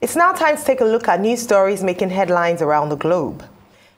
It's now time to take a look at news stories making headlines around the globe.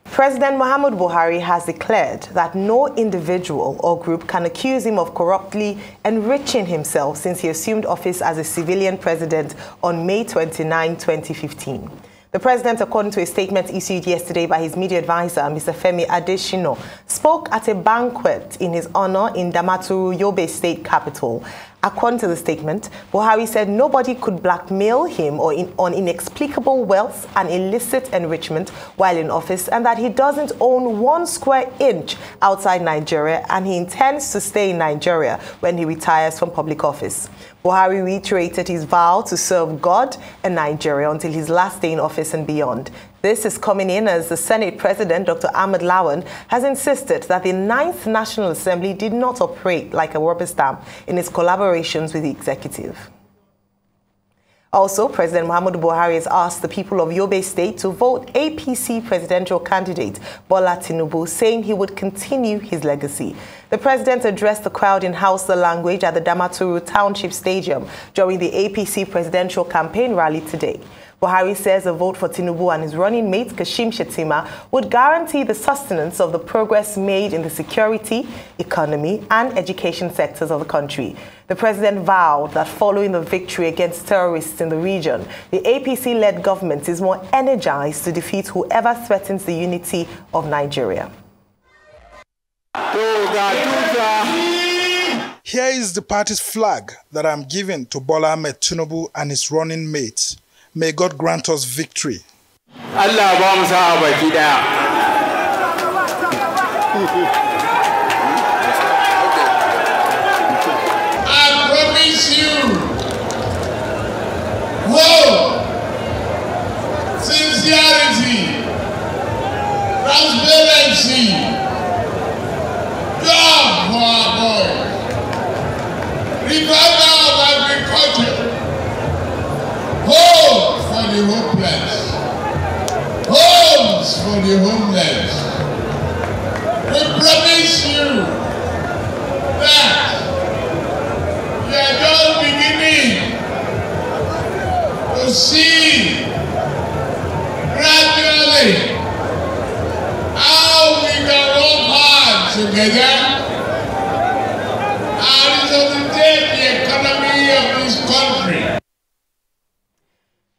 President Muhammadu Buhari has declared that no individual or group can accuse him of corruptly enriching himself since he assumed office as a civilian president on May 29, 2015. The president, according to a statement issued yesterday by his media advisor, Mr. Femi Adesina, spoke at a banquet in his honor in Damaturu, Yobe state capital. According to the statement, Buhari said nobody could blackmail him on inexplicable wealth and illicit enrichment while in office, and that he doesn't own 1 square inch outside Nigeria, and he intends to stay in Nigeria when he retires from public office. Buhari reiterated his vow to serve God and Nigeria until his last day in office and beyond. This is coming in as the Senate President, Dr. Ahmed Lawan, has insisted that the 9th National Assembly did not operate like a rubber stamp in its collaborations with the executive. Also, President Muhammadu Buhari has asked the people of Yobe State to vote APC presidential candidate Bola Tinubu, saying he would continue his legacy. The president addressed the crowd in Hausa language at the Damaturu Township Stadium during the APC presidential campaign rally today. Buhari says a vote for Tinubu and his running mate, Kashim Shettima, would guarantee the sustenance of the progress made in the security, economy, and education sectors of the country. The president vowed that following the victory against terrorists in the region, the APC-led government is more energized to defeat whoever threatens the unity of Nigeria. Here is the party's flag that I'm giving to Bola Ahmed Tinubu and his running mate. May God grant us victory. Allah ba mu sa'a baki daya. I promise you hope, sincerity, transparency, job for our boys, revival of agriculture, hope for the hopeless, homes for the homeless. We promise you that we are just beginning to see gradually how we can work hard together and resuscitate the economy of this country.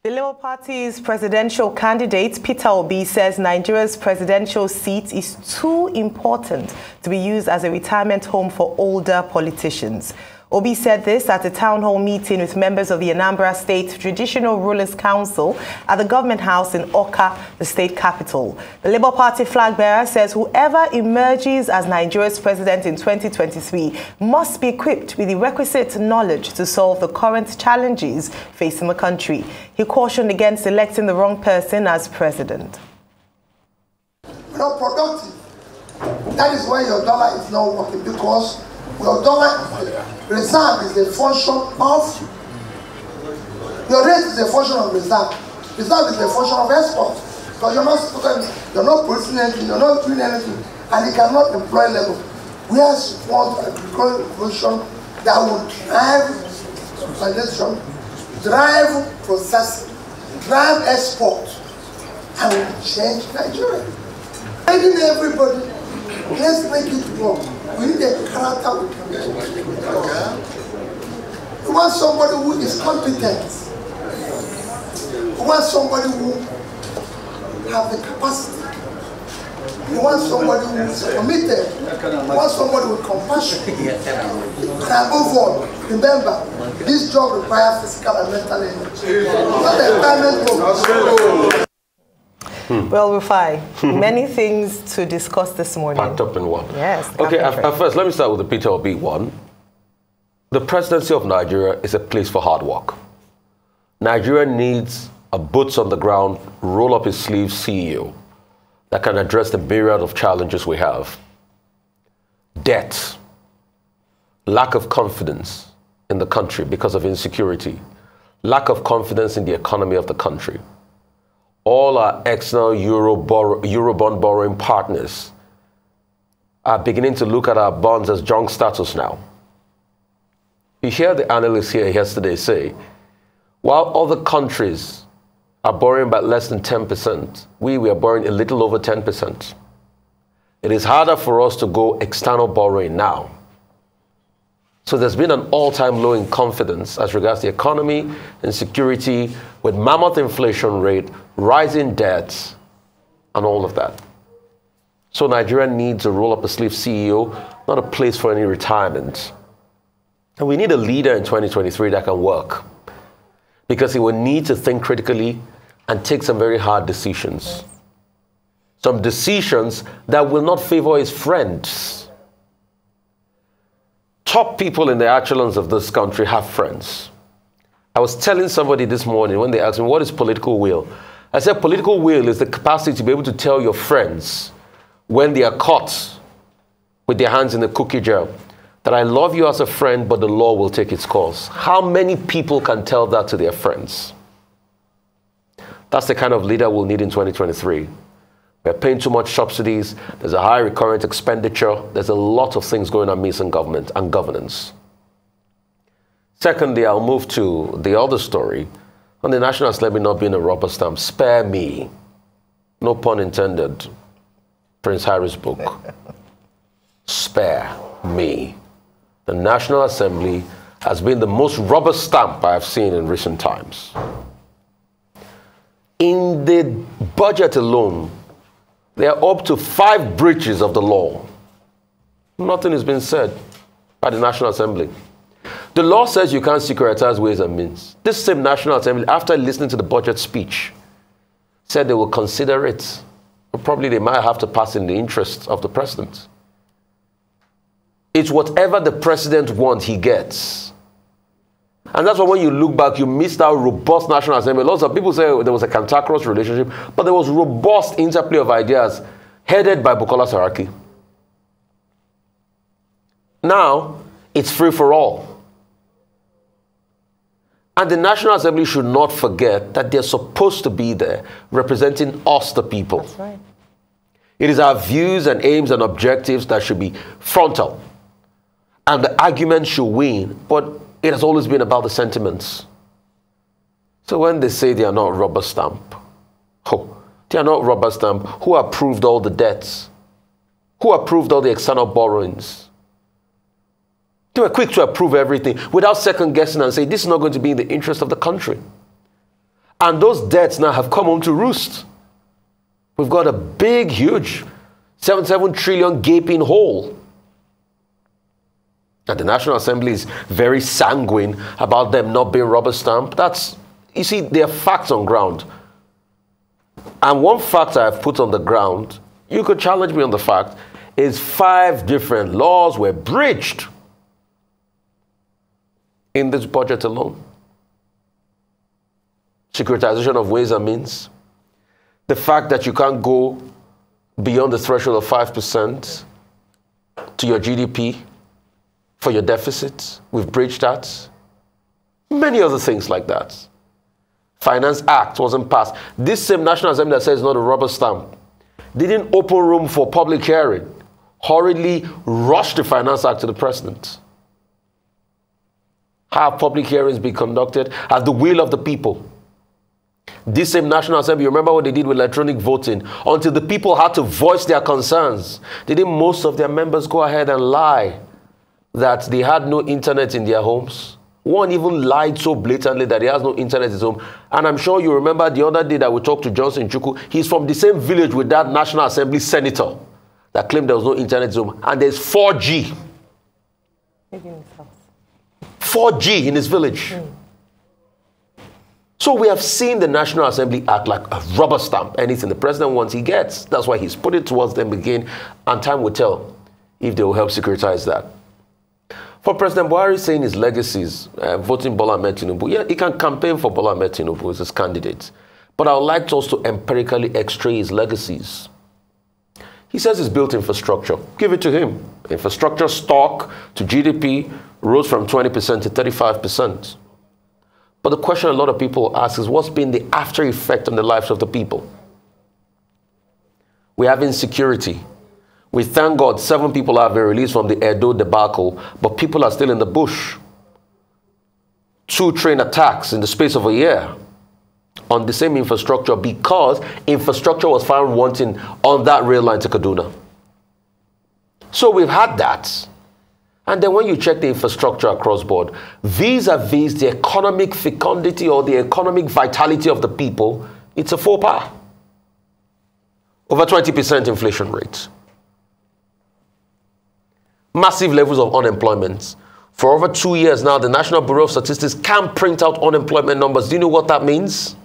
The Labour Party's presidential candidate, Peter Obi, says Nigeria's presidential seat is too important to be used as a retirement home for older politicians. Obi said this at a town hall meeting with members of the Anambra State Traditional Rulers Council at the government house in Awka, the state capital. The Labour Party flag bearer says whoever emerges as Nigeria's president in 2023 must be equipped with the requisite knowledge to solve the current challenges facing the country. He cautioned against electing the wrong person as president. We're not productive. That is why your dollar is not working, because your dollar reserve is a function of, your rate is a function of reserve. Reserve is a function of export. Because you're not producing anything, you're not doing anything, and you cannot employ level. We have support agricultural revolution that will drive urbanization, drive processing, drive export, and will change Nigeria. Begging everybody, let's make it work. We need a character we can work. We want somebody who is competent. We want somebody who has the capacity. We want somebody who is committed. We want somebody with compassion. And above all, remember, this job requires physical and mental energy. Not the environment job. Well, Rufai, many things to discuss this morning. Packed up in one. Yes. Okay, first, let me start with the Peter Obi one. The presidency of Nigeria is a place for hard work. Nigeria needs a boots on the ground, roll up his sleeves CEO that can address the myriad of challenges we have. Debt, lack of confidence in the country because of insecurity, lack of confidence in the economy of the country. All our external Eurobond borrowing partners are beginning to look at our bonds as junk status now. You hear the analysts here yesterday say, while other countries are borrowing by less than 10%. We are borrowing a little over 10%. It is harder for us to go external borrowing now. So there's been an all-time low in confidence as regards the economy and security, with mammoth inflation rate, rising debts, and all of that. So Nigeria needs a roll-up-the-sleeve CEO, not a place for any retirement. And we need a leader in 2023 that can work, because he will need to think critically and take some very hard decisions. Some decisions that will not favor his friends. Top people in the echelons of this country have friends. I was telling somebody this morning when they asked me, what is political will? I said, political will is the capacity to be able to tell your friends when they are caught with their hands in the cookie jar that I love you as a friend, but the law will take its course. How many people can tell that to their friends? That's the kind of leader we'll need in 2023. We're paying too much subsidies. There's a high recurrent expenditure. There's a lot of things going on amiss in government and governance. Secondly, I'll move to the other story on the National Assembly not being a rubber stamp. Spare me. No pun intended. Prince Harry's book. Spare me. The National Assembly has been the most rubber stamp I have seen in recent times. In the budget alone, there are up to 5 breaches of the law. Nothing has been said by the National Assembly. The law says you can't securitize Ways and Means. This same National Assembly, after listening to the budget speech, said they will consider it. Probably they might have to pass in the interest of the president. It's whatever the president wants, he gets. And that's why when you look back, you missed out robust National Assembly. Lots of people say there was a cantankerous relationship, but there was robust interplay of ideas headed by Bukola Saraki. Now, it's free for all. And the National Assembly should not forget that they're supposed to be there representing us, the people. That's right. It is our views and aims and objectives that should be frontal. And the argument should win, but it has always been about the sentiments. So when they say they are not rubber stamp, they are not rubber stamp. Who approved all the debts? Who approved all the external borrowings? They were quick to approve everything without second guessing and say, this is not going to be in the interest of the country. And those debts now have come home to roost. We've got a big, huge 7 trillion gaping hole. And the National Assembly is very sanguine about them not being rubber stamped. That's, you see, there are facts on ground. And one fact I've put on the ground, you could challenge me on the fact, is 5 different laws were breached in this budget alone. Securitization of Ways and Means. The fact that you can't go beyond the threshold of 5% to your GDP for your deficit. We've breached that. Many other things like that. Finance Act wasn't passed. This same National Assembly that says it's not a rubber stamp didn't open room for public hearing. Hurriedly rushed the Finance Act to the president. Have public hearings be conducted at the will of the people. This same National Assembly, you remember what they did with electronic voting? Until the people had to voice their concerns, didn't most of their members go ahead and lie that they had no internet in their homes? One even lied so blatantly that he has no internet in his home. And I'm sure you remember the other day that we talked to Johnson Chukwu. He's from the same village with that National Assembly senator that claimed there was no internet in his home. And there's 4G. 4G in his village. So we have seen the National Assembly act like a rubber stamp. Anything the president wants, he gets. That's why he's put it towards them again. And time will tell if they will help securitize that. For President Buhari saying his legacies, voting Bola Ahmed Tinubu, yeah, he can campaign for Bola Ahmed Tinubu as his candidate. But I would like us to empirically x-ray his legacies. He says he's built infrastructure. Give it to him. Infrastructure stock to GDP rose from 20% to 35%. But the question a lot of people ask is, what's been the after effect on the lives of the people? We have insecurity. We thank God 7 people have been released from the Edo debacle, but people are still in the bush. 2 train attacks in the space of a year. on the same infrastructure because infrastructure was found wanting on that rail line to Kaduna. So we've had that. And then when you check the infrastructure across board, vis-a-vis the economic fecundity or the economic vitality of the people, it's a faux pas. Over 20% inflation rate. Massive levels of unemployment. For over 2 years now, the National Bureau of Statistics can't print out unemployment numbers. Do you know what that means?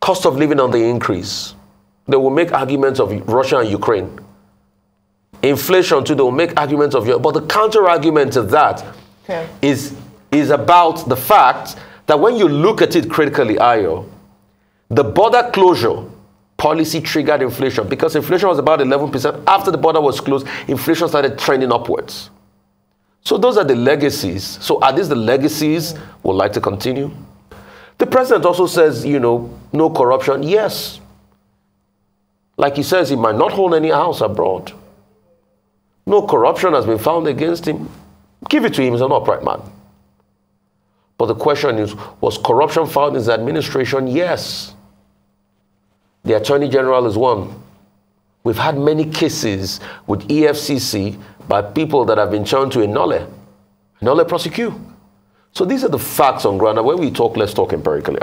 Cost of living on the increase. They will make arguments of Russia and Ukraine. Inflation too, they will make arguments of Europe. But the counter-argument to that is about the fact that when you look at it critically, Ayo, the border closure policy triggered inflation because inflation was about 11%. After the border was closed, inflation started trending upwards. So those are the legacies. So are these the legacies we'd like to continue? The president also says, you know, no corruption. Yes. Like he says, he might not hold any house abroad. No corruption has been found against him. Give it to him, he's an upright man. But the question is, was corruption found in his administration? Yes. The Attorney General is one. We've had many cases with EFCC by people that have been turned to a nolle prosecute. So these are the facts on ground. And when we talk, let's talk empirically.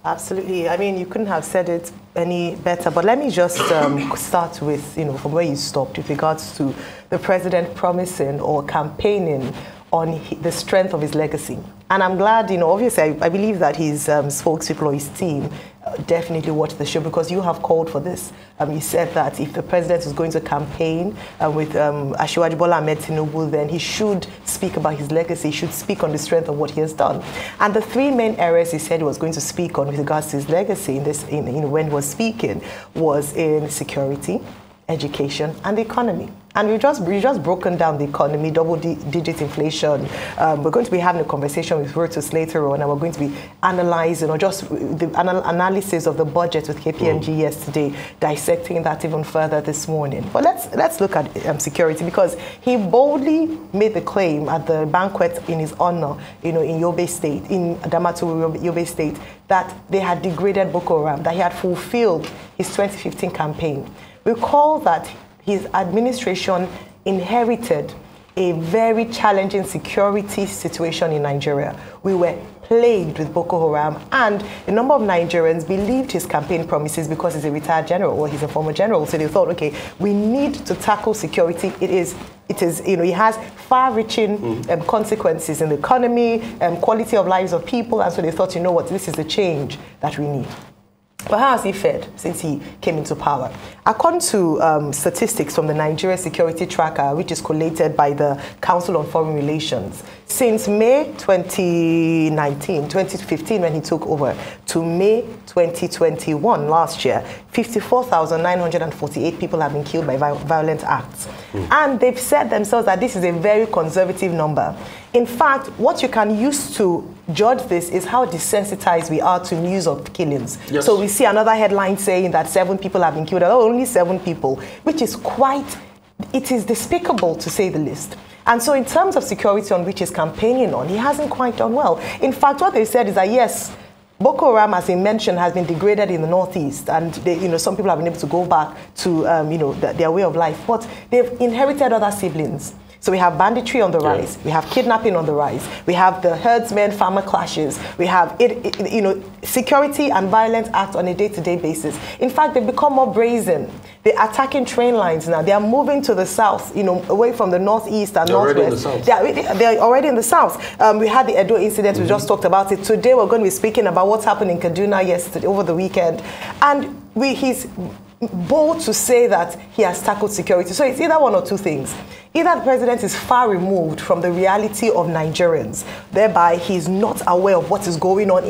Absolutely. I mean, you couldn't have said it any better. But let me just start with, you know, from where you stopped with regards to the president promising or campaigning on the strength of his legacy. And I'm glad, you know, obviously, I believe that his spokespeople or his team definitely watched the show because you have called for this. You said that if the president is going to campaign with Asiwaju Bola Ahmed Tinubu, then he should speak about his legacy, he should speak on the strength of what he has done. And the three main areas he said he was going to speak on with regards to his legacy when he was speaking was in security, education, and the economy. And we've just broken down the economy, double-digit inflation. We're going to be having a conversation with Virtus later on, and we're going to be analyzing, or just the analysis of the budget with KPMG yesterday, dissecting that even further this morning. But let's look at security, because he boldly made the claim at the banquet in his honor, you know, in Yobe State, in Damaturu, Yobe State, that they had degraded Boko Haram, that he had fulfilled his 2015 campaign. Recall that his administration inherited a very challenging security situation in Nigeria. We were plagued with Boko Haram, and a number of Nigerians believed his campaign promises because he's a retired general or he's a former general. So they thought, okay, we need to tackle security. It is, you know, it has far-reaching consequences in the economy, quality of lives of people, and so they thought, you know what, this is the change that we need. But how has he fared since he came into power? According to statistics from the Nigeria Security Tracker, which is collated by the Council on Foreign Relations, since May 2015, when he took over, to May 2021, last year, 54,948 people have been killed by violent acts. And they've said themselves that this is a very conservative number. In fact, what you can use to judge this is how desensitized we are to news of killings. Yes. So we see another headline saying that 7 people have been killed, only 7 people, which is it is despicable to say the least. And so in terms of security on which he's campaigning on, he hasn't quite done well. In fact, what they said is that, yes, Boko Haram, as he mentioned, has been degraded in the northeast, and some people have been able to go back to their way of life, but they've inherited other siblings. So we have banditry on the rise, we have kidnapping on the rise, we have the herdsmen-farmer clashes, we have security and violence acts on a day-to-day basis. In fact, they've become more brazen. They're attacking train lines now. They are moving to the south, away from the northeast and northwest. They're already in the south. We had the Edo incident. We just talked about it. Today we're going to be speaking about what's happened in Kaduna yesterday, over the weekend. And he's bold to say that he has tackled security. So it's either one or two things. Either the president is far removed from the reality of Nigerians, thereby he's not aware of what is going on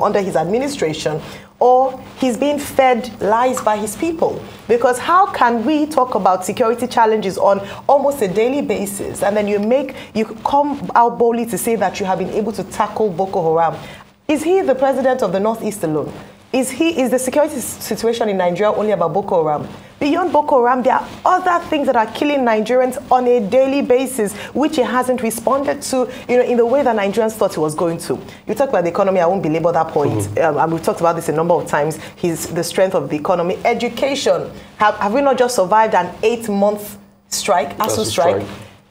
under his administration, or he's being fed lies by his people. Because how can we talk about security challenges on almost a daily basis, and then you come out boldly to say that you have been able to tackle Boko Haram? Is he the president of the Northeast alone? Is the security situation in Nigeria only about Boko Haram? Beyond Boko Haram, there are other things that are killing Nigerians on a daily basis, which he hasn't responded to, in the way that Nigerians thought he was going to. You talk about the economy, I won't belabor that point. And we've talked about this a number of times. The strength of the economy. Education. Have we not just survived an 8-month strike, ASU strike?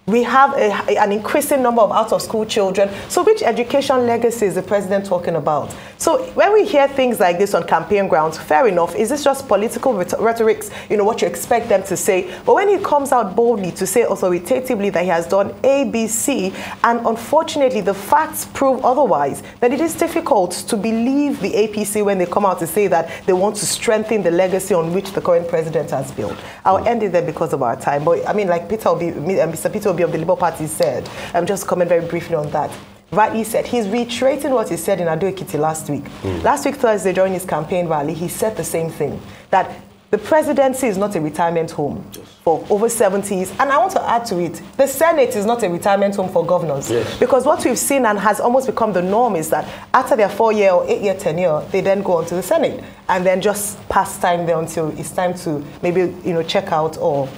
We have an increasing number of out-of-school children. So which education legacy is the president talking about? So when we hear things like this on campaign grounds, fair enough, is this just political rhetorics, what you expect them to say? But when he comes out boldly to say authoritatively that he has done A, B, C, and unfortunately the facts prove otherwise, then it is difficult to believe the APC when they come out to say that they want to strengthen the legacy on which the current president has built. I'll end it there because of our time. But I mean, like Mr. Peter of the Labour Party said, just comment very briefly on that. Rightly said, he's reiterating what he said in Ado-Ekiti last week. Last week, Thursday, during his campaign rally, he said the same thing, that the presidency is not a retirement home for over 70s. And I want to add to it, the Senate is not a retirement home for governors. Because what we've seen and has almost become the norm is that after their 4-year or 8-year tenure, they then go on to the Senate and then just pass time there until it's time to maybe, check out or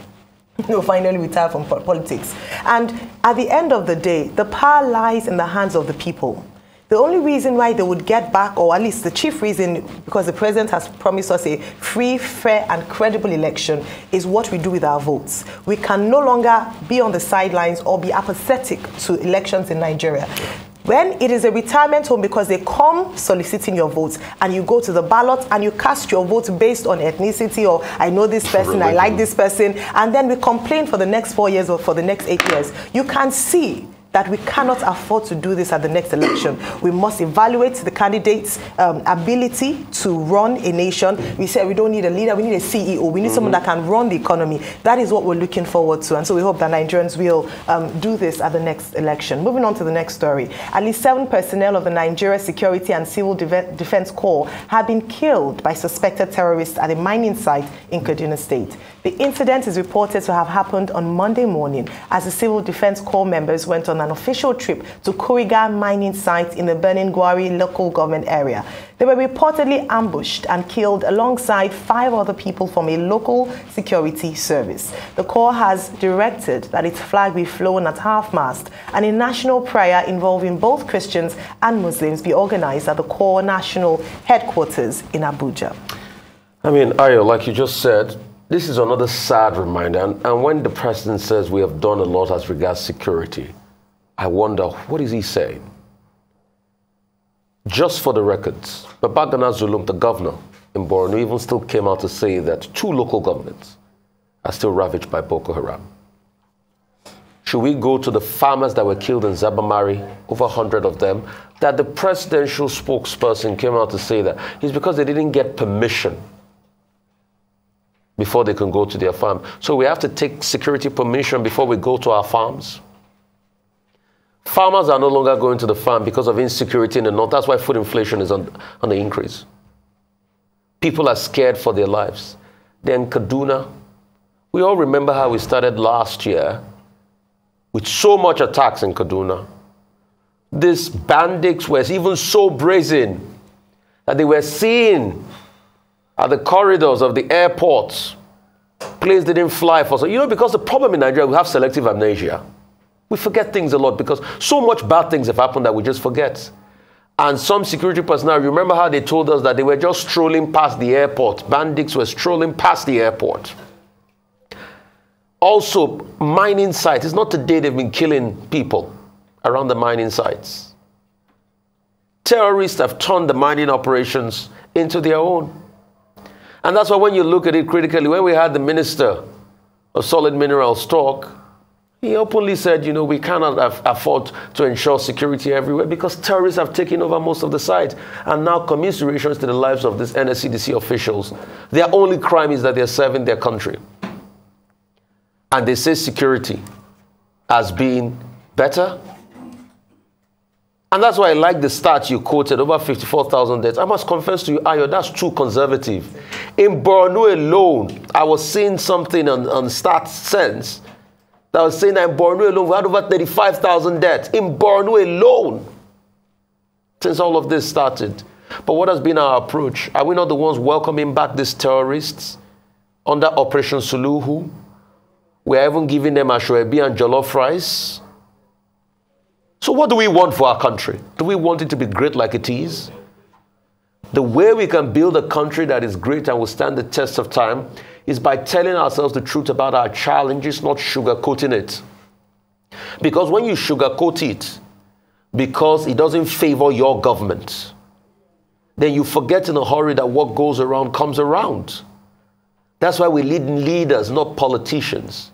finally retire from politics. And at the end of the day, the power lies in the hands of the people. The only reason why they would get back, or at least the chief reason, because the president has promised us a free, fair, and credible election, is what we do with our votes. We can no longer be on the sidelines or be apathetic to elections in Nigeria. When it is a retirement home because they come soliciting your votes and you go to the ballot and you cast your vote based on ethnicity or I know this person, I like this person, and then we complain for the next 4 years or for the next 8 years, you can see that we cannot afford to do this at the next election. We must evaluate the candidate's ability to run a nation. We said we don't need a leader, we need a CEO. We need someone that can run the economy. That is what we're looking forward to. And so we hope that Nigerians will do this at the next election. Moving on to the next story. At least 7 personnel of the Nigeria Security and Civil Defense Corps have been killed by suspected terrorists at a mining site in Kaduna State. The incident is reported to have happened on Monday morning as the Civil Defense Corps members went on an official trip to Kuriga mining site in the Benin Gwari local government area. They were reportedly ambushed and killed alongside 5 other people from a local security service. The Corps has directed that its flag be flown at half-mast and a national prayer involving both Christians and Muslims be organized at the Corps National Headquarters in Abuja. I mean, Ayo, like you just said, this is another sad reminder. And when the president says we have done a lot as regards security, I wonder, what is he saying? Just for the records, Babagana Zulum, the governor in Borno, even still came out to say that 2 local governments are still ravaged by Boko Haram. Should we go to the farmers that were killed in Zabamari, over 100 of them, that the presidential spokesperson came out to say that it's because they didn't get permission before they can go to their farm. So we have to take security permission before we go to our farms. Farmers are no longer going to the farm because of insecurity in the north. That's why food inflation is on the increase. People are scared for their lives. Then Kaduna, we all remember how we started last year with so much attacks in Kaduna. These bandits were even so brazen that they were seen at the corridors of the airports. Planes didn't fly for so. Because the problem in Nigeria, we have selective amnesia. We forget things a lot because so much bad things have happened that we just forget. And some security personnel, remember how they told us that they were just strolling past the airport. Bandits were strolling past the airport. Also, mining sites. It's not today they've been killing people around the mining sites. Terrorists have turned the mining operations into their own. And that's why when you look at it critically, when we had the Minister of Solid Minerals talk, he openly said, we cannot afford to ensure security everywhere because terrorists have taken over most of the sites. And now commiserations to the lives of these NSCDC officials. Their only crime is that they're serving their country. And they say security as being better. And that's why I like the stat you quoted, over 54,000 deaths. I must confess to you, Ayo, that's too conservative. In Borno alone, I was seeing something on Stats Sense that was saying that in Borno alone, we had over 35,000 deaths. In Borno alone, since all of this started. But what has been our approach? Are we not the ones welcoming back these terrorists? under Operation Suluhu. We are even giving them ashwebi and jollof rice. So what do we want for our country? Do we want it to be great like it is? The way we can build a country that is great and will stand the test of time is by telling ourselves the truth about our challenges, not sugarcoating it. Because when you sugarcoat it, because it doesn't favor your government, then you forget in a hurry that what goes around comes around. That's why we lead leaders, not politicians.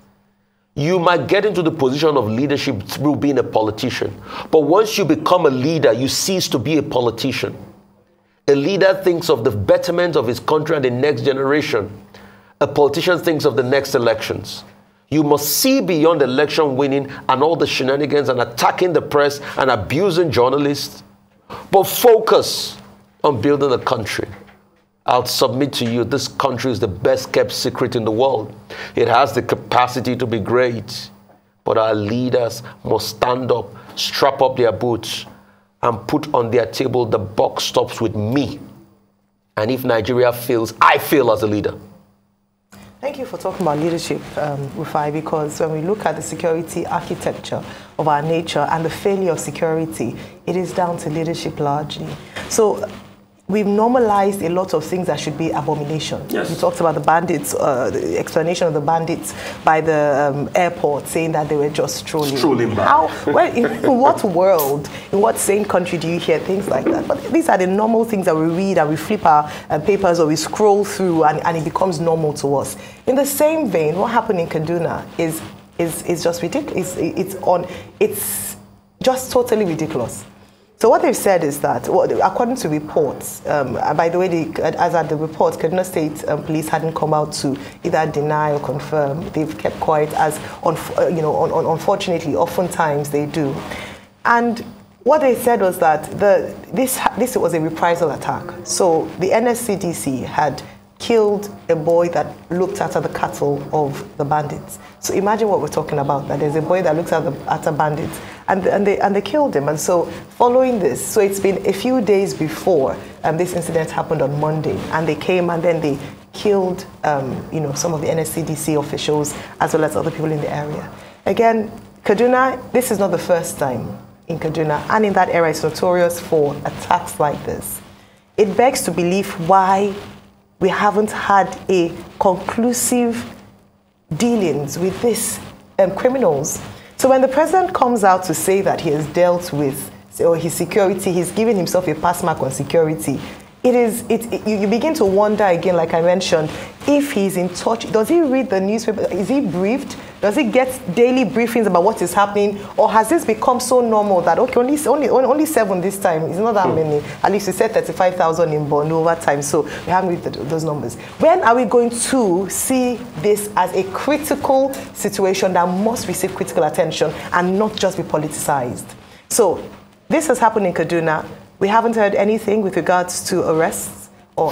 You might get into the position of leadership through being a politician. But once you become a leader, you cease to be a politician. A leader thinks of the betterment of his country and the next generation. A politician thinks of the next elections. You must see beyond election winning and all the shenanigans and attacking the press and abusing journalists, but focus on building a country. I'll submit to you, this country is the best kept secret in the world. It has the capacity to be great, but our leaders must stand up, strap up their boots, and put on their table the buck stops with me. And if Nigeria fails, I fail as a leader. Thank you for talking about leadership, Rufai, because when we look at the security architecture of our nature and the failure of security, it is down to leadership largely. So we've normalized a lot of things that should be abomination. Yes. We talked about the bandits, the explanation of the bandits by the airport, saying that they were just strolling. Well, in what world, in what sane country do you hear things like that? But these are the normal things that we read and we flip our papers or we scroll through and it becomes normal to us. In the same vein, what happened in Kaduna is just ridiculous. It's just totally ridiculous. So what they've said is that, according to reports, by the way, as at the reports, Kaduna State Police hadn't come out to either deny or confirm. They've kept quiet, as unfortunately, oftentimes they do. And what they said was that this was a reprisal attack. So the NSCDC had killed a boy that looked after the cattle of the bandits. So imagine what we're talking about, that there's a boy that looks after bandits, and they killed him. And so following this, so it's been a few days before this incident happened on Monday, and they came and then they killed some of the NSCDC officials as well as other people in the area. Again, Kaduna, this is not the first time in Kaduna, and in that area it's notorious for attacks like this. It begs to believe why we haven't had a conclusive dealings with these criminals. So when the president comes out to say that he has dealt with his security, he's given himself a pass mark on security, you begin to wonder again, like I mentioned, if he's in touch. Does he read the newspaper? Is he briefed? Does he get daily briefings about what is happening? Or has this become so normal that, okay, only 7 this time, it's not that many. At least we said 35,000 in Borno over time, so we haven't read those numbers. When are we going to see this as a critical situation that must receive critical attention and not just be politicized? So this has happened in Kaduna. We haven't heard anything with regards to arrests or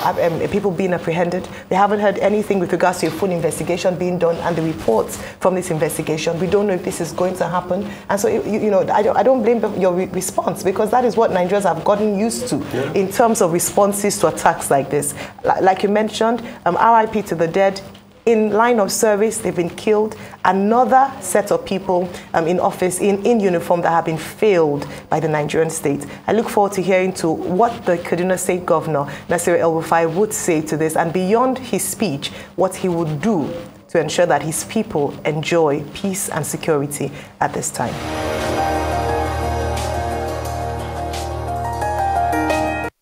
people being apprehended. We haven't heard anything with regards to a full investigation being done and the reports from this investigation. We don't know if this is going to happen. And so, I don't blame your response, because that is what Nigerians have gotten used to in terms of responses to attacks like this. Like you mentioned, RIP to the dead. In line of service, they've been killed. Another set of people in office, in uniform, that have been failed by the Nigerian state. I look forward to hearing to what the Kaduna State Governor, Nasir El-Rufai, would say to this, and beyond his speech, what he would do to ensure that his people enjoy peace and security at this time.